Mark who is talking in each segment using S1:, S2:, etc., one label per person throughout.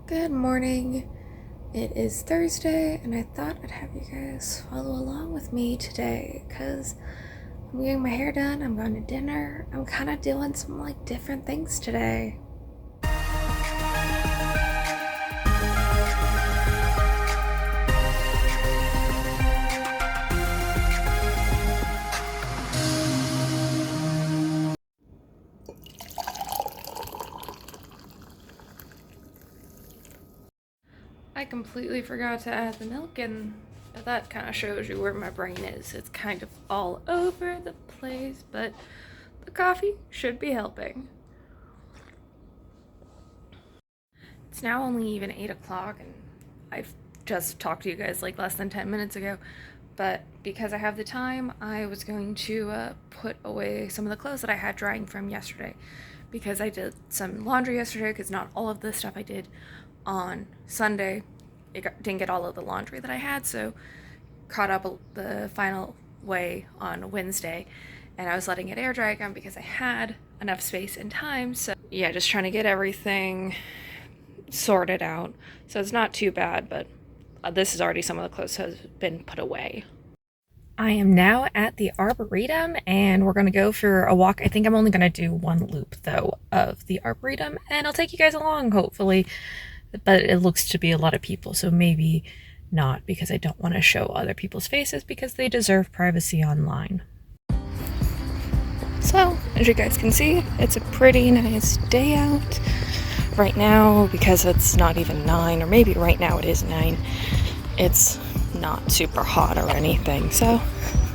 S1: Good morning. It is Thursday, and I thought I'd have you guys follow along with me today because I'm getting my hair done, I'm going to dinner, I'm kind of doing some different things today. I completely forgot to add the milk, and that kind of shows you where my brain is. It's kind of all over the place, but the coffee should be helping. It's now only even 8 o'clock, and I've just talked to you guys less than 10 minutes ago. But because I have the time, I was going to put away some of the clothes that I had drying from yesterday. Because I did some laundry yesterday, because not all of the stuff I did on Sunday, didn't get all of the laundry that I had, so caught up the final way on Wednesday, and I was letting it air dry again because I had enough space and time. So yeah, just trying to get everything sorted out. So it's not too bad, but this is already some of the clothes has been put away. I am now at the Arboretum, and we're going to go for a walk. I think I'm only going to do one loop, though, of the Arboretum, and I'll take you guys along, hopefully. But it looks to be a lot of people, so maybe not, because I don't want to show other people's faces because they deserve privacy online. So, as you guys can see, it's a pretty nice day out. Right now, because it's not even 9, or maybe right now it is 9, it's not super hot or anything, so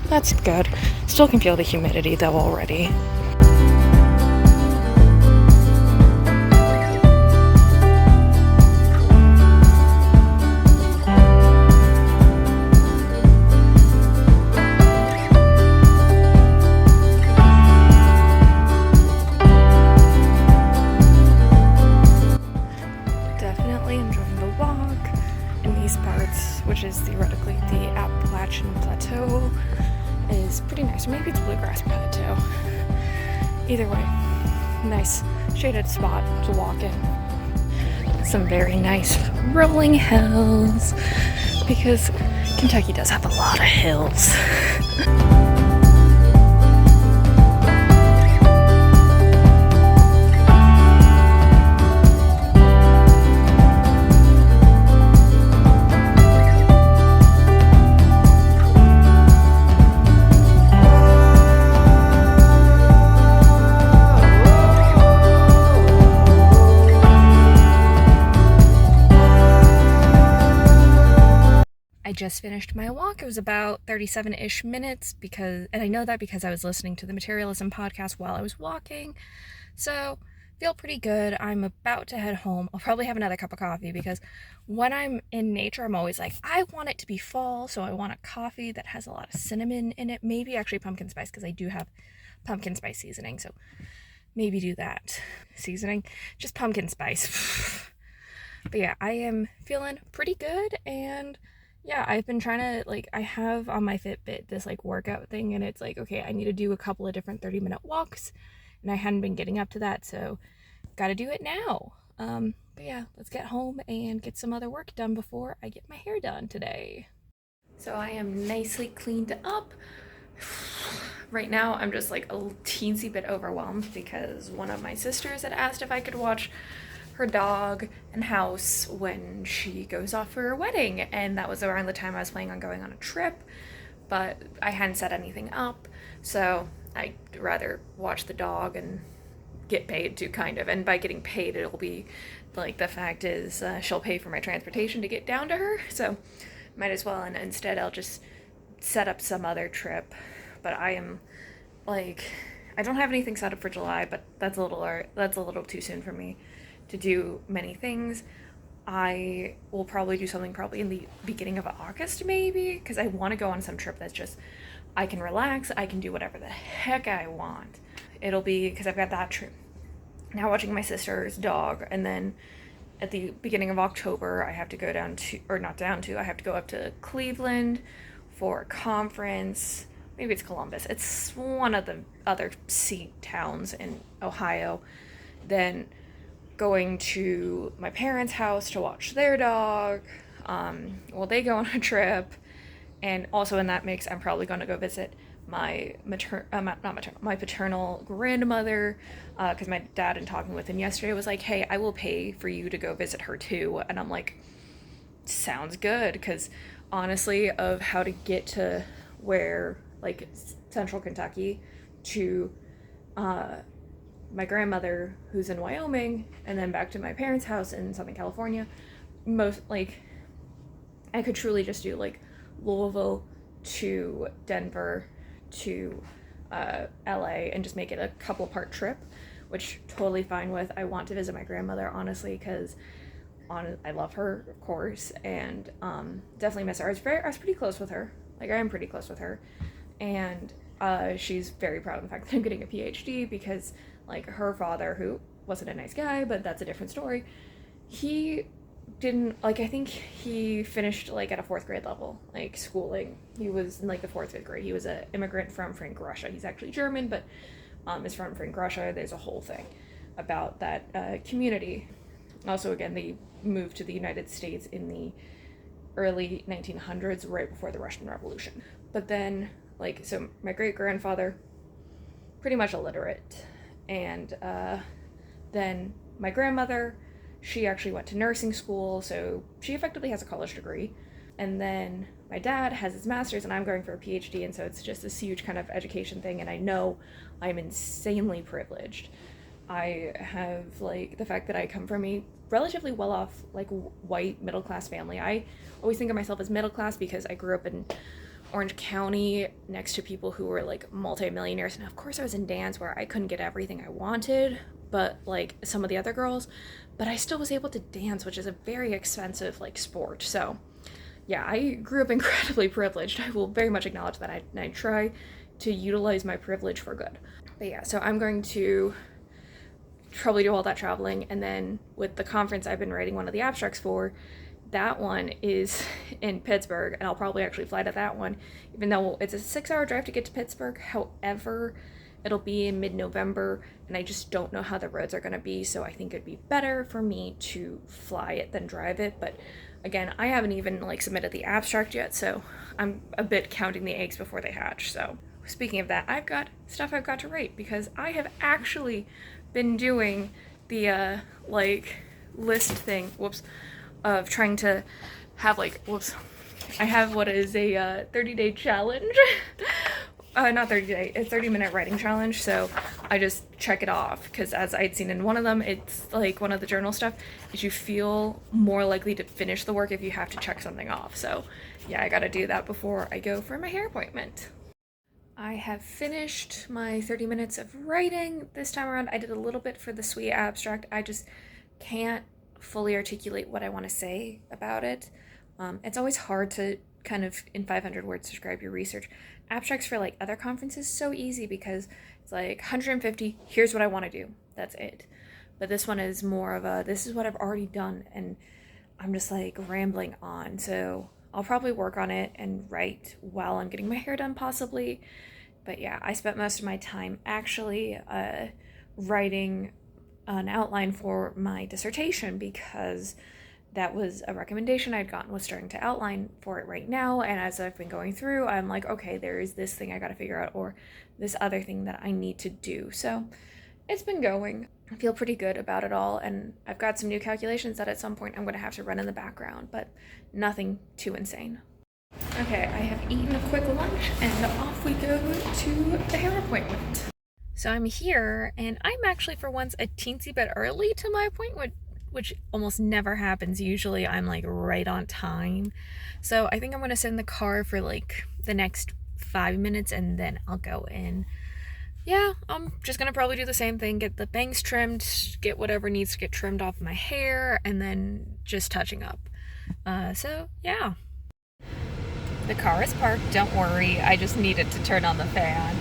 S1: that's good. Still can feel the humidity though already. Definitely enjoying the walk in these parts, which is theoretically the Appalachian Plateau. Is pretty nice, or maybe it's Bluegrass Plateau. Either way, nice shaded spot to walk in. Some very nice rolling hills, because Kentucky does have a lot of hills. I just finished my walk. It was about 37-ish minutes and I know that because I was listening to the Materialism podcast while I was walking. So, feel pretty good. I'm about to head home. I'll probably have another cup of coffee because when I'm in nature, I'm always like, I want it to be fall, so I want a coffee that has a lot of cinnamon in it. Maybe actually pumpkin spice, because I do have pumpkin spice seasoning, so maybe do that. Seasoning? Just pumpkin spice. But yeah, I am feeling pretty good, and yeah, I've been trying to, I have on my Fitbit this, workout thing, and it's okay, I need to do a couple of different 30-minute walks, and I hadn't been getting up to that, so gotta do it now. But yeah, let's get home and get some other work done before I get my hair done today. So I am nicely cleaned up. Right now, I'm just, a teensy bit overwhelmed because one of my sisters had asked if I could watch her dog and house when she goes off for her wedding, and that was around the time I was planning on going on a trip, but I hadn't set anything up, so I'd rather watch the dog and get paid to, kind of, and by getting paid it'll be the fact is she'll pay for my transportation to get down to her, so might as well, and instead I'll just set up some other trip. But I am I don't have anything set up for July, but that's a little too soon for me to do many things. I will probably do something in the beginning of August, maybe, because I want to go on some trip that's just, I can relax, I can do whatever the heck I want. It'll be, because I've got that trip. Now watching my sister's dog, and then at the beginning of October, I have to go I have to go up to Cleveland for a conference. Maybe it's Columbus. It's one of the other seat towns in Ohio. Then going to my parents' house to watch their dog while they go on a trip. And also in that mix, I'm probably going to go visit my my paternal grandmother, because my dad, in talking with him yesterday, was like, hey, I will pay for you to go visit her too. And I'm like, sounds good, because honestly, of how to get to where, like, central Kentucky to my grandmother who's in Wyoming, and then back to my parents' house in Southern California, most, like, I could truly just do like Louisville to Denver to LA and just make it a couple part trip, which totally fine with. I want to visit my grandmother, honestly, because I love her, of course, and definitely miss her. I was pretty close with her. Like, I am pretty close with her, and she's very proud of the fact that I'm getting a PhD, because like her father, who wasn't a nice guy, but that's a different story, he didn't, like, I think he finished like at a 4th grade level, like, schooling. He was in like the 4th, 5th grade. He was an immigrant from Frank Russia. He's actually German, but is from Frank Russia. There's a whole thing about that community. Also, again, they moved to the United States in the early 1900s, right before the Russian Revolution. But then, like, so my great grandfather, pretty much illiterate, and then my grandmother, she actually went to nursing school, so she effectively has a college degree. And then my dad has his master's, and I'm going for a PhD, and so it's just this huge kind of education thing, and I know I'm insanely privileged. I have, like, the fact that I come from a relatively well-off, like, white middle-class family. I always think of myself as middle-class because I grew up in Orange County next to people who were, like, multi-millionaires, and of course I was in dance where I couldn't get everything I wanted, but like some of the other girls, but I still was able to dance, which is a very expensive, like, sport. So yeah, I grew up incredibly privileged. I will very much acknowledge that. I try to utilize my privilege for good. But yeah, so I'm going to probably do all that traveling, and then with the conference I've been writing one of the abstracts for, that one is in Pittsburgh, and I'll probably actually fly to that one, even though it's a 6-hour drive to get to Pittsburgh. However, it'll be in mid-November, and I just don't know how the roads are going to be, so I think it'd be better for me to fly it than drive it. But again, I haven't even, like, submitted the abstract yet, so I'm a bit counting the eggs before they hatch. So speaking of that, I've got stuff I've got to write, because I have actually been doing the like, list thing, of trying to have, like, I have what is a 30-day challenge. Not 30-day, a 30-minute writing challenge, so I just check it off, because as I'd seen in one of them, it's like one of the journal stuff, is you feel more likely to finish the work if you have to check something off. So yeah, I gotta do that before I go for my hair appointment. I have finished my 30 minutes of writing this time around. I did a little bit for the sweet abstract. I just can't fully articulate what I want to say about it. It's always hard to kind of, in 500 words, describe your research. Abstracts for, like, other conferences, so easy, because it's like 150, here's what I want to do, that's it. But this one is more of a, this is what I've already done, and I'm just, like, rambling on. So I'll probably work on it and write while I'm getting my hair done, possibly. But yeah, I spent most of my time actually writing an outline for my dissertation, because that was a recommendation I'd gotten, was starting to outline for it right now. And as I've been going through, I'm like, okay, there is this thing I got to figure out, or this other thing that I need to do. So it's been going. I feel pretty good about it all. And I've got some new calculations that at some point I'm going to have to run in the background, but nothing too insane. Okay, I have eaten a quick lunch, and off we go to the hair appointment. So I'm here, and I'm actually for once a teensy bit early to my appointment, which almost never happens. Usually I'm, like, right on time. So I think I'm gonna sit in the car for, like, the next 5 minutes, and then I'll go in. Yeah, I'm just gonna probably do the same thing, get the bangs trimmed, get whatever needs to get trimmed off my hair, and then just touching up. So yeah. The car is parked, don't worry, I just needed to turn on the fan.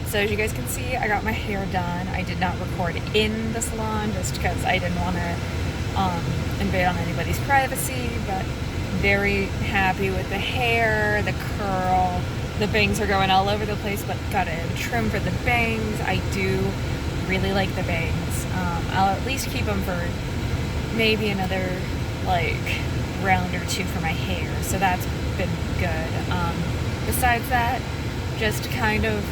S1: So as you guys can see, I got my hair done. I did not record in the salon just because I didn't want to invade on anybody's privacy, but very happy with the hair, the curl. The bangs are going all over the place, but got a trim for the bangs. I do really like the bangs. I'll at least keep them for maybe another like round or two for my hair, so that's been good. Besides that, just kind of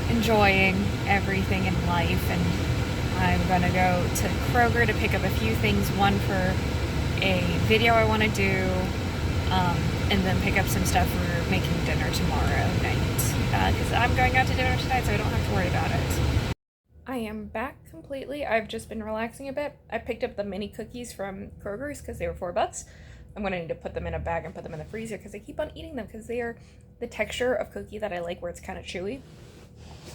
S1: enjoying everything in life, and I'm gonna go to Kroger to pick up a few things, one for a video I want to do, and then pick up some stuff for making dinner tomorrow night, because I'm going out to dinner tonight, so I don't have to worry about it. I am back completely. I've just been relaxing a bit. I picked up the mini cookies from Kroger's because they were $4. I'm going to need to put them in a bag and put them in the freezer because I keep on eating them because they are the texture of cookie that I like, where it's kind of chewy.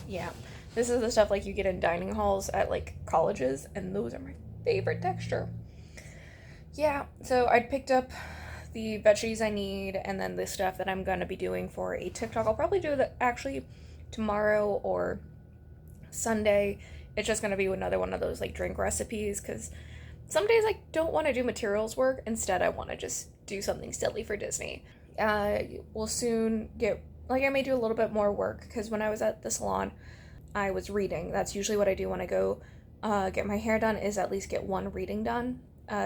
S1: Yeah, this is the stuff like you get in dining halls at like colleges, and those are my favorite texture. Yeah, so I picked up the veggies I need, and then the stuff that I'm going to be doing for a TikTok. I'll probably do that actually tomorrow or Sunday. It's just going to be another one of those like drink recipes, because some days I don't want to do materials work. Instead, I want to just do something silly for Disney. We'll soon get, like, I may do a little bit more work, because when I was at the salon, I was reading. That's usually what I do when I go get my hair done, is at least get one reading done,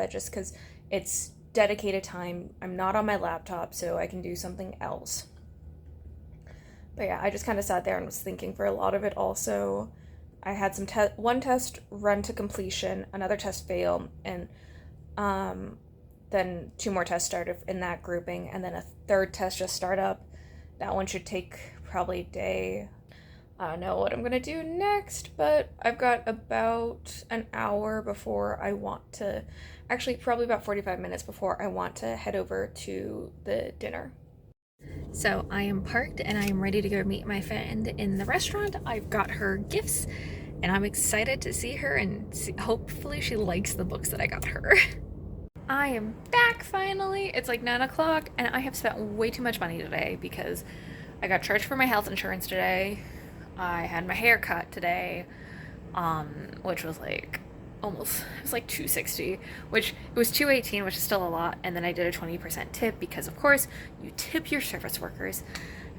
S1: just because it's dedicated time. I'm not on my laptop, so I can do something else. But yeah, I just kind of sat there and was thinking for a lot of it. Also, I had some one test run to completion, another test fail, and then two more tests started in that grouping, and then a third test just started up. That one should take probably a day. I don't know what I'm gonna do next, but I've got about an hour before I want to, actually probably about 45 minutes before I want to head over to the dinner. So I am parked and I am ready to go meet my friend in the restaurant. I've got her gifts and I'm excited to see her, and hopefully she likes the books that I got her. I am back finally. It's like 9 o'clock and I have spent way too much money today because I got charged for my health insurance today. I had my hair cut today, which was like almost, it was like $260, which it was $218, which is still a lot. And then I did a 20% tip because, of course, you tip your service workers.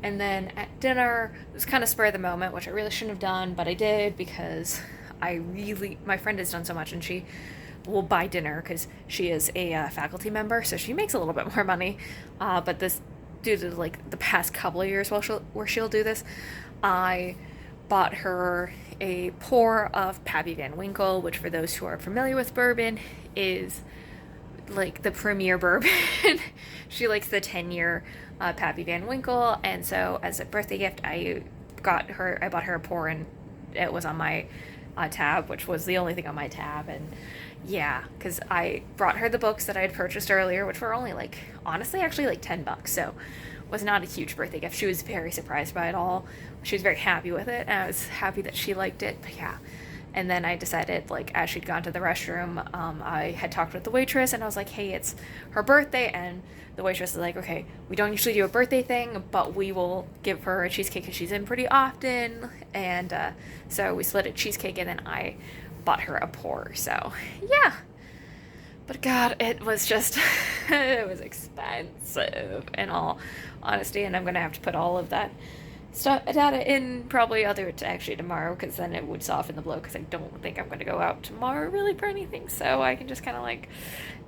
S1: And then at dinner, it was kind of spur of the moment, which I really shouldn't have done, but I did because my friend has done so much, and she will buy dinner because she is a faculty member, so she makes a little bit more money. But this, due to like the past couple of years where she'll do this, I bought her a pour of Pappy Van Winkle, which for those who are familiar with bourbon is like the premier bourbon. She likes the 10-year Pappy Van Winkle, and so as a birthday gift, I bought her a pour, and it was on my tab, which was the only thing on my tab. And yeah, because I brought her the books that I had purchased earlier, which were only like, honestly, actually like $10, so was not a huge birthday gift. She was very surprised by it all. She was very happy with it, and I was happy that she liked it. But yeah, and then I decided, like, as she'd gone to the restroom, I had talked with the waitress, and I was like, hey, it's her birthday. And the waitress is like, okay, we don't usually do a birthday thing, but we will give her a cheesecake because she's in pretty often. And so we split a cheesecake, and then I bought her a pour. So yeah, but God, it was just, it was expensive in all honesty, and I'm going to have to put all of that data in probably actually tomorrow, because then it would soften the blow, because I don't think I'm going to go out tomorrow really for anything, so I can just kind of like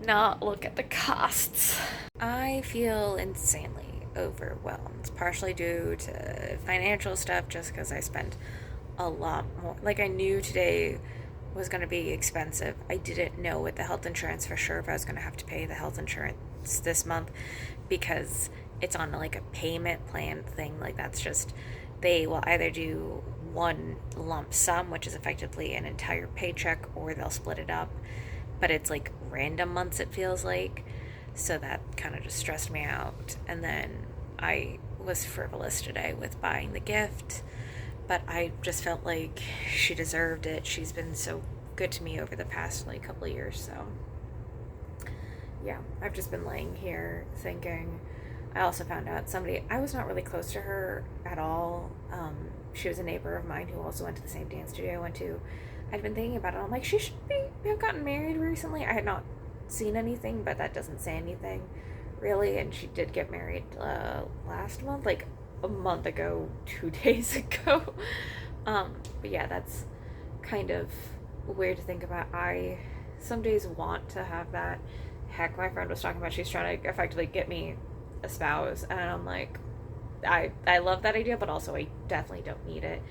S1: not look at the costs. I feel insanely overwhelmed, partially due to financial stuff, just because I spent a lot more. Like, I knew today was going to be expensive. I didn't know with the health insurance for sure if I was going to have to pay the health insurance this month, because it's on like a payment plan thing. Like, that's just, they will either do one lump sum, which is effectively an entire paycheck, or they'll split it up, but it's like random months, it feels like. So that kind of just stressed me out. And then I was frivolous today with buying the gift, but I just felt like she deserved it. She's been so good to me over the past like couple of years. So yeah, I've just been laying here thinking. I also found out I was not really close to her at all. She was a neighbor of mine who also went to the same dance studio I went to. I'd been thinking about it. I'm like, she should have gotten married recently. I had not seen anything, but that doesn't say anything really. And she did get married last month, like a month ago, 2 days ago. But yeah, that's kind of weird to think about. I some days want to have that. Heck, my friend was talking about she's trying to effectively get me a spouse, and I'm like, I love that idea, but also I definitely don't need it.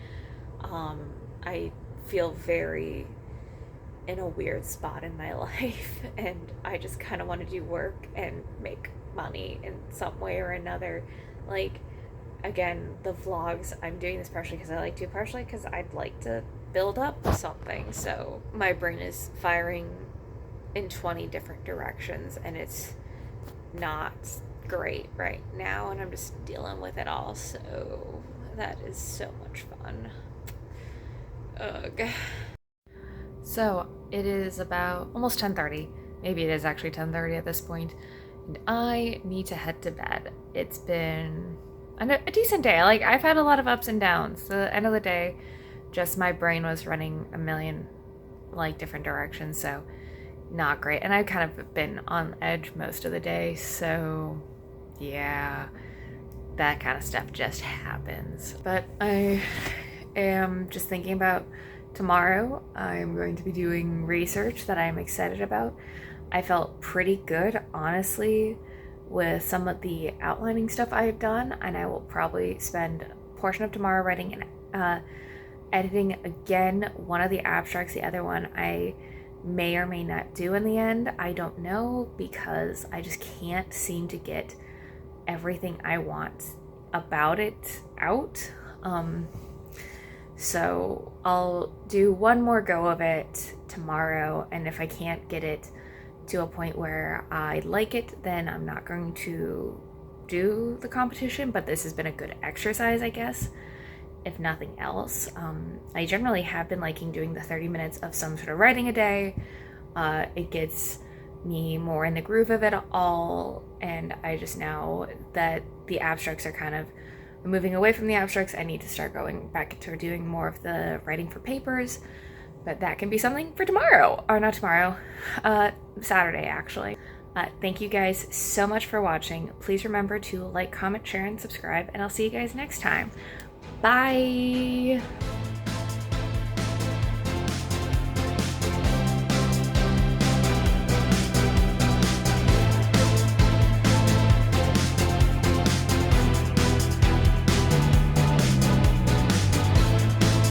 S1: I feel very in a weird spot in my life, and I just kind of want to do work and make money in some way or another. Like, again, the vlogs, I'm doing this partially because I like to, partially because I'd like to build up something. So my brain is firing in 20 different directions, and it's not great right now, and I'm just dealing with it all. So that is so much fun. Ugh. So it is about almost 10:30. Maybe it is actually 10:30 at this point, and I need to head to bed. It's been a decent day. Like, I've had a lot of ups and downs. The end of the day, just my brain was running a million like different directions, so not great. And I've kind of been on edge most of the day, so yeah, that kind of stuff just happens. But I am just thinking about tomorrow. I'm going to be doing research that I'm excited about. I felt pretty good, honestly, with some of the outlining stuff I've done, and I will probably spend a portion of tomorrow writing and editing again one of the abstracts. The other one I may or may not do in the end. I don't know, because I just can't seem to get everything I want about it out. So I'll do one more go of it tomorrow, and if I can't get it to a point where I like it, then I'm not going to do the competition. But this has been a good exercise, I guess, if nothing else. I generally have been liking doing the 30 minutes of some sort of writing a day. It gets me more in the groove of it all, and I just, now that the abstracts are kind of moving away from the abstracts, I need to start going back to doing more of the writing for papers. But that can be something for tomorrow, or not tomorrow, Saturday actually. Thank you guys so much for watching. Please remember to like, comment, share, and subscribe, and I'll see you guys next time. Bye!